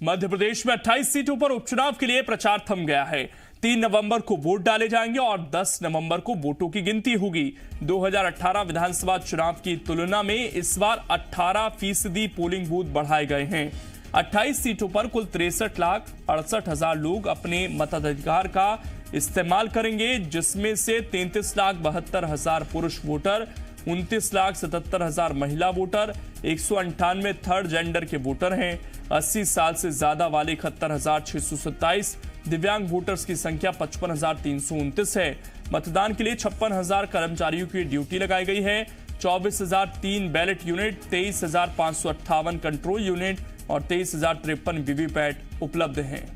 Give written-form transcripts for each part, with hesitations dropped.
मध्य प्रदेश में 28 सीटों पर उपचुनाव के लिए प्रचार थम गया है। 3 नवंबर को वोट डाले जाएंगे और 10 नवंबर को वोटों की गिनती होगी। 2018 विधानसभा चुनाव की तुलना में इस बार 18% पोलिंग बूथ बढ़ाए गए हैं। 28 सीटों पर कुल 63,68,000 लोग अपने मताधिकार का इस्तेमाल करेंगे, जिसमें से 33,72,000 पुरुष वोटर, 29,77,000 महिला वोटर, 198 थर्ड जेंडर के वोटर हैं। 80 साल से ज्यादा वाले 71,627, दिव्यांग वोटर्स की संख्या 55,329 है। मतदान के लिए 56,000 कर्मचारियों की ड्यूटी लगाई गई है। 24,003 बैलेट यूनिट, 23,558 कंट्रोल यूनिट और 23,053 वीवीपैट उपलब्ध हैं।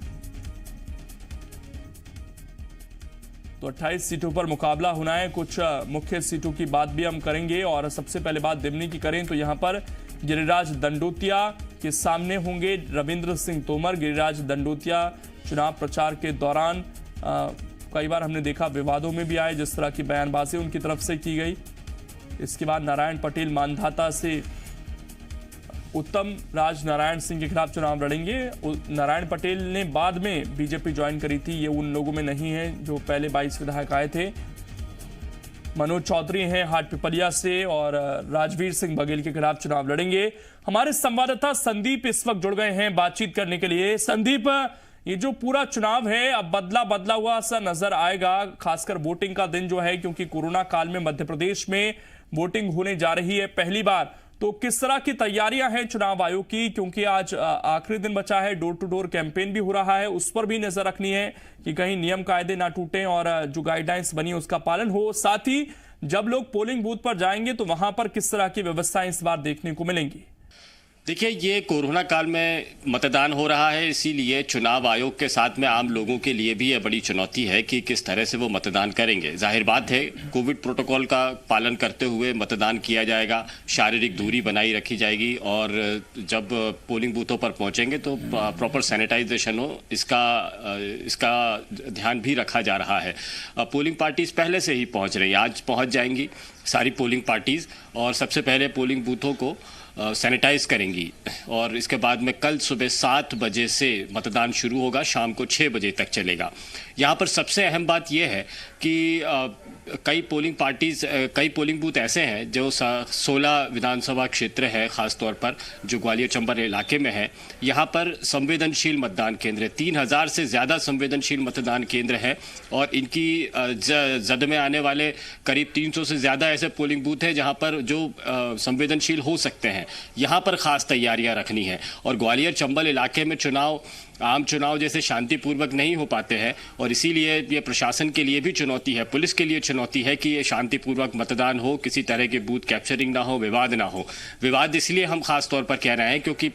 तो 28 सीटों पर मुकाबला होना है। कुछ मुख्य सीटों की बात भी हम करेंगे और सबसे पहले बात दिमनी की करें तो यहां पर गिरिराज दंडोतिया के सामने होंगे रविंद्र सिंह तोमर। गिरिराज दंडोतिया चुनाव प्रचार के दौरान कई बार हमने देखा विवादों में भी आए, जिस तरह की बयानबाजी उनकी तरफ से की गई। इसके बाद नारायण पटेल मांधाता से उत्तम राज नारायण सिंह के खिलाफ चुनाव लड़ेंगे। नारायण पटेल ने बाद में बीजेपी ज्वाइन करी थी, ये उन लोगों में नहीं है जो पहले 22 विधायक आए थे। मनोज चौधरी हैं हाट पिपलिया से और राजवीर सिंह बघेल के खिलाफ चुनाव लड़ेंगे। हमारे संवाददाता संदीप इस वक्त जुड़ गए हैं बातचीत करने के लिए। संदीप, ये जो पूरा चुनाव है अब बदला हुआ सा नजर आएगा, खासकर वोटिंग का दिन जो है, क्योंकि कोरोना काल में मध्य प्रदेश में वोटिंग होने जा रही है पहली बार। तो किस तरह की तैयारियां हैं चुनाव आयोग की, क्योंकि आज आखिरी दिन बचा है, डोर टू डोर कैंपेन भी हो रहा है, उस पर भी नजर रखनी है कि कहीं नियम कायदे ना टूटें और जो गाइडलाइंस बनी उसका पालन हो। साथ ही जब लोग पोलिंग बूथ पर जाएंगे तो वहां पर किस तरह की व्यवस्थाएं इस बार देखने को मिलेंगी? देखिए, ये कोरोना काल में मतदान हो रहा है, इसीलिए चुनाव आयोग के साथ में आम लोगों के लिए भी यह बड़ी चुनौती है कि किस तरह से वो मतदान करेंगे। जाहिर बात है, कोविड प्रोटोकॉल का पालन करते हुए मतदान किया जाएगा, शारीरिक दूरी बनाई रखी जाएगी और जब पोलिंग बूथों पर पहुंचेंगे तो प्रॉपर सैनिटाइजेशन हो, इसका ध्यान भी रखा जा रहा है। पोलिंग पार्टीज पहले से ही पहुँच रही हैं, आज पहुँच जाएंगी सारी पोलिंग पार्टीज और सबसे पहले पोलिंग बूथों को सैनिटाइज करेंगी और इसके बाद में कल सुबह 7 बजे से मतदान शुरू होगा, शाम को 6 बजे तक चलेगा। यहाँ पर सबसे अहम बात यह है कि कई पोलिंग बूथ ऐसे हैं जो 16 विधानसभा क्षेत्र है, ख़ास तौर पर जो ग्वालियर चंबल इलाके में है। यहाँ पर संवेदनशील मतदान केंद्र 3000 से ज़्यादा संवेदनशील मतदान केंद्र है और इनकी जद में आने वाले करीब 300 से ज़्यादा ऐसे पोलिंग बूथ हैं जहाँ पर जो संवेदनशील हो सकते हैं। यहाँ पर ख़ास तैयारियाँ रखनी है और ग्वालियर चंबल इलाके में आम चुनाव जैसे शांतिपूर्वक नहीं हो पाते हैं और इसीलिए ये प्रशासन के लिए भी चुनौती है, पुलिस के लिए चुनौती है कि ये शांतिपूर्वक मतदान हो, किसी तरह के बूथ कैप्चरिंग ना हो, विवाद ना हो। विवाद इसलिए हम खास तौर पर कह रहे हैं क्योंकि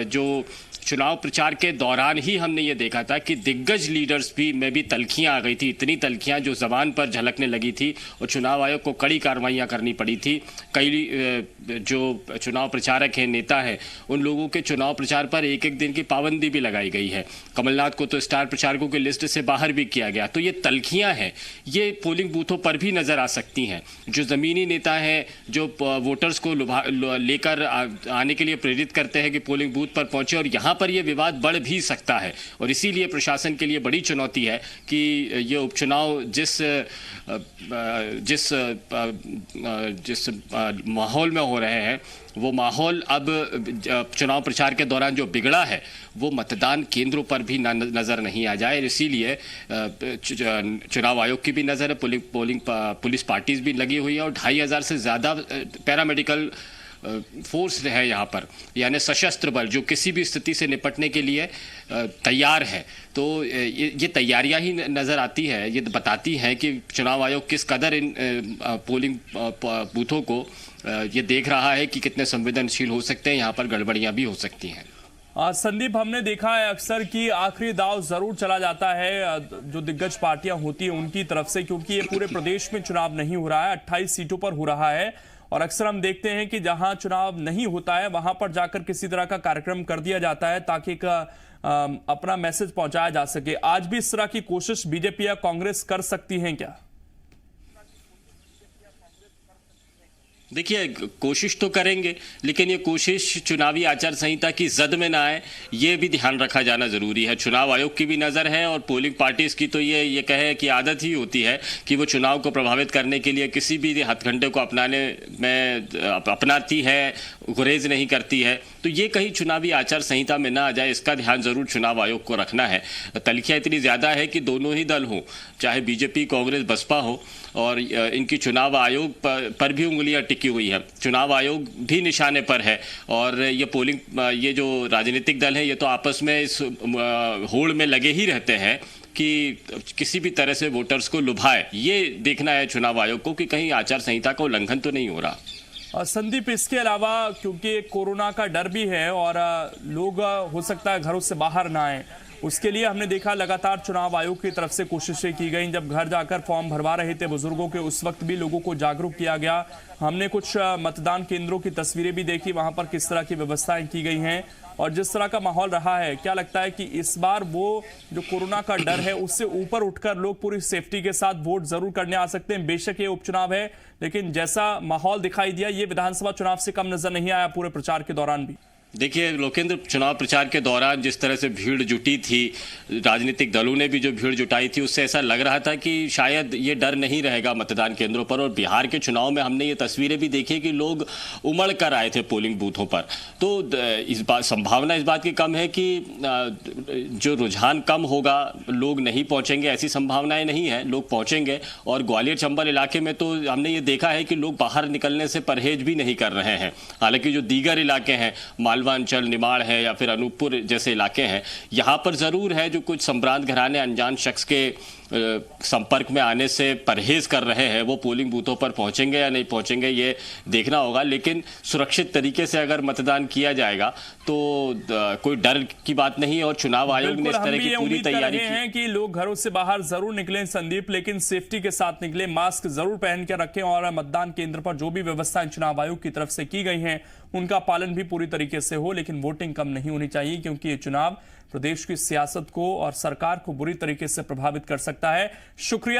जो चुनाव प्रचार के दौरान ही हमने ये देखा था कि दिग्गज लीडर्स में भी तल्खियां आ गई थी, इतनी तल्खियां जो जबान पर झलकने लगी थी और चुनाव आयोग को कड़ी कार्रवाइयां करनी पड़ी थी। कई जो चुनाव प्रचारक हैं, नेता हैं, उन लोगों के चुनाव प्रचार पर एक दिन की पाबंदी भी लगाई गई है। कमलनाथ को तो स्टार प्रचारकों की लिस्ट से बाहर भी किया गया। तो ये तल्खियां हैं, ये पोलिंग बूथों पर भी नजर आ सकती हैं। जो जमीनी नेता हैं, जो वोटर्स को लेकर आने के लिए प्रेरित करते हैं कि पोलिंग बूथ पर पहुंचे, और यहाँ पर यह विवाद बढ़ भी सकता है और इसीलिए प्रशासन के लिए बड़ी चुनौती है कि ये उपचुनाव जिस माहौल में हो रहे हैं, वो माहौल अब चुनाव प्रचार के दौरान जो बिगड़ा है वो मतदान केंद्रों पर भी नज़र नहीं आ जाए। इसीलिए चुनाव आयोग की भी नज़र है, पुलिस पार्टीज भी लगी हुई है और 2500 से ज़्यादा पैरामेडिकल फोर्स है यहाँ पर, यानी सशस्त्र बल जो किसी भी स्थिति से निपटने के लिए तैयार है। तो ये तैयारियां ही नज़र आती है, ये बताती हैं कि चुनाव आयोग किस कदर इन पोलिंग बूथों को ये देख रहा है कि कितने संवेदनशील हो सकते हैं, यहाँ पर गड़बड़ियां भी हो सकती हैं। संदीप, हमने देखा है अक्सर कि आखिरी दाव जरूर चला जाता है जो दिग्गज पार्टियां होती हैं उनकी तरफ से, क्योंकि ये पूरे प्रदेश में चुनाव नहीं हो रहा है, 28 सीटों पर हो रहा है और अक्सर हम देखते हैं कि जहां चुनाव नहीं होता है वहां पर जाकर किसी तरह का कार्यक्रम कर दिया जाता है ताकि अपना मैसेज पहुंचाया जा सके। आज भी इस तरह की कोशिश बीजेपी या कांग्रेस कर सकती है क्या? देखिए, कोशिश तो करेंगे, लेकिन ये कोशिश चुनावी आचार संहिता की जद में ना आए, ये भी ध्यान रखा जाना जरूरी है। चुनाव आयोग की भी नज़र है और पोलिंग पार्टीज की तो ये कहे कि आदत ही होती है कि वो चुनाव को प्रभावित करने के लिए किसी भी हथकंडे को अपनाती है, गुरेज नहीं करती है। तो ये कहीं चुनावी आचार संहिता में ना आ जाए, इसका ध्यान जरूर चुनाव आयोग को रखना है। तल्खियाँ इतनी ज़्यादा है कि दोनों ही दल हों, चाहे बीजेपी, कांग्रेस, बसपा हो, और इनकी चुनाव आयोग पर भी उंगलियां टिकी हुई है। चुनाव आयोग भी निशाने पर है और ये जो राजनीतिक दल है ये तो आपस में इस होड़ में लगे ही रहते हैं कि किसी भी तरह से वोटर्स को लुभाए। ये देखना है चुनाव आयोग को कि कहीं आचार संहिता का उल्लंघन तो नहीं हो रहा। संदीप, इसके अलावा क्योंकि कोरोना का डर भी है और लोग हो सकता है घरों से बाहर ना आए, उसके लिए हमने देखा लगातार चुनाव आयोग की तरफ से कोशिशें की गई। जब घर जाकर फॉर्म भरवा रहे थे बुजुर्गों के, उस वक्त भी लोगों को जागरूक किया गया। हमने कुछ मतदान केंद्रों की तस्वीरें भी देखी, वहां पर किस तरह की व्यवस्थाएं की गई हैं और जिस तरह का माहौल रहा है। क्या लगता है कि इस बार वो जो कोरोना का डर है उससे ऊपर उठकर लोग पूरी सेफ्टी के साथ वोट जरूर करने आ सकते हैं? बेशक ये उपचुनाव है, लेकिन जैसा माहौल दिखाई दिया ये विधानसभा चुनाव से कम नजर नहीं आया पूरे प्रचार के दौरान भी। देखिए लोकेंद्र, चुनाव प्रचार के दौरान जिस तरह से भीड़ जुटी थी, राजनीतिक दलों ने भी जो भीड़ जुटाई थी, उससे ऐसा लग रहा था कि शायद ये डर नहीं रहेगा मतदान केंद्रों पर। और बिहार के चुनाव में हमने ये तस्वीरें भी देखी कि लोग उमड़ कर आए थे पोलिंग बूथों पर। तो संभावना इस बात की कम है कि जो रुझान कम होगा, लोग नहीं पहुंचेंगे, ऐसी संभावनाएं नहीं है, लोग पहुंचेंगे। और ग्वालियर चंबल इलाके में तो हमने ये देखा है कि लोग बाहर निकलने से परहेज भी नहीं कर रहे हैं। हालांकि जो दीगर इलाके हैं, मालवांचल, निमाड़ है या फिर अनूपपुर जैसे इलाके हैं, यहाँ पर ज़रूर है जो कुछ संभ्रांत घराने अनजान शख्स के संपर्क में आने से परहेज कर रहे हैं, वो पोलिंग बूथों पर पहुंचेंगे या नहीं पहुंचेंगे ये देखना होगा। लेकिन सुरक्षित तरीके से अगर मतदान किया जाएगा तो कोई डर की बात नहीं है। और चुनाव आयोग ने इस तरह की पूरी तैयारी की है कि लोग घरों से बाहर जरूर निकलें संदीप, लेकिन सेफ्टी के साथ निकले, मास्क जरूर पहन के रखें और मतदान केंद्र पर जो भी व्यवस्थाएं चुनाव आयोग की तरफ से की गई हैं उनका पालन भी पूरी तरीके से हो। लेकिन वोटिंग कम नहीं होनी चाहिए, क्योंकि ये चुनाव प्रदेश की सियासत को और सरकार को बुरी तरीके से प्रभावित कर सकता है। शुक्रिया।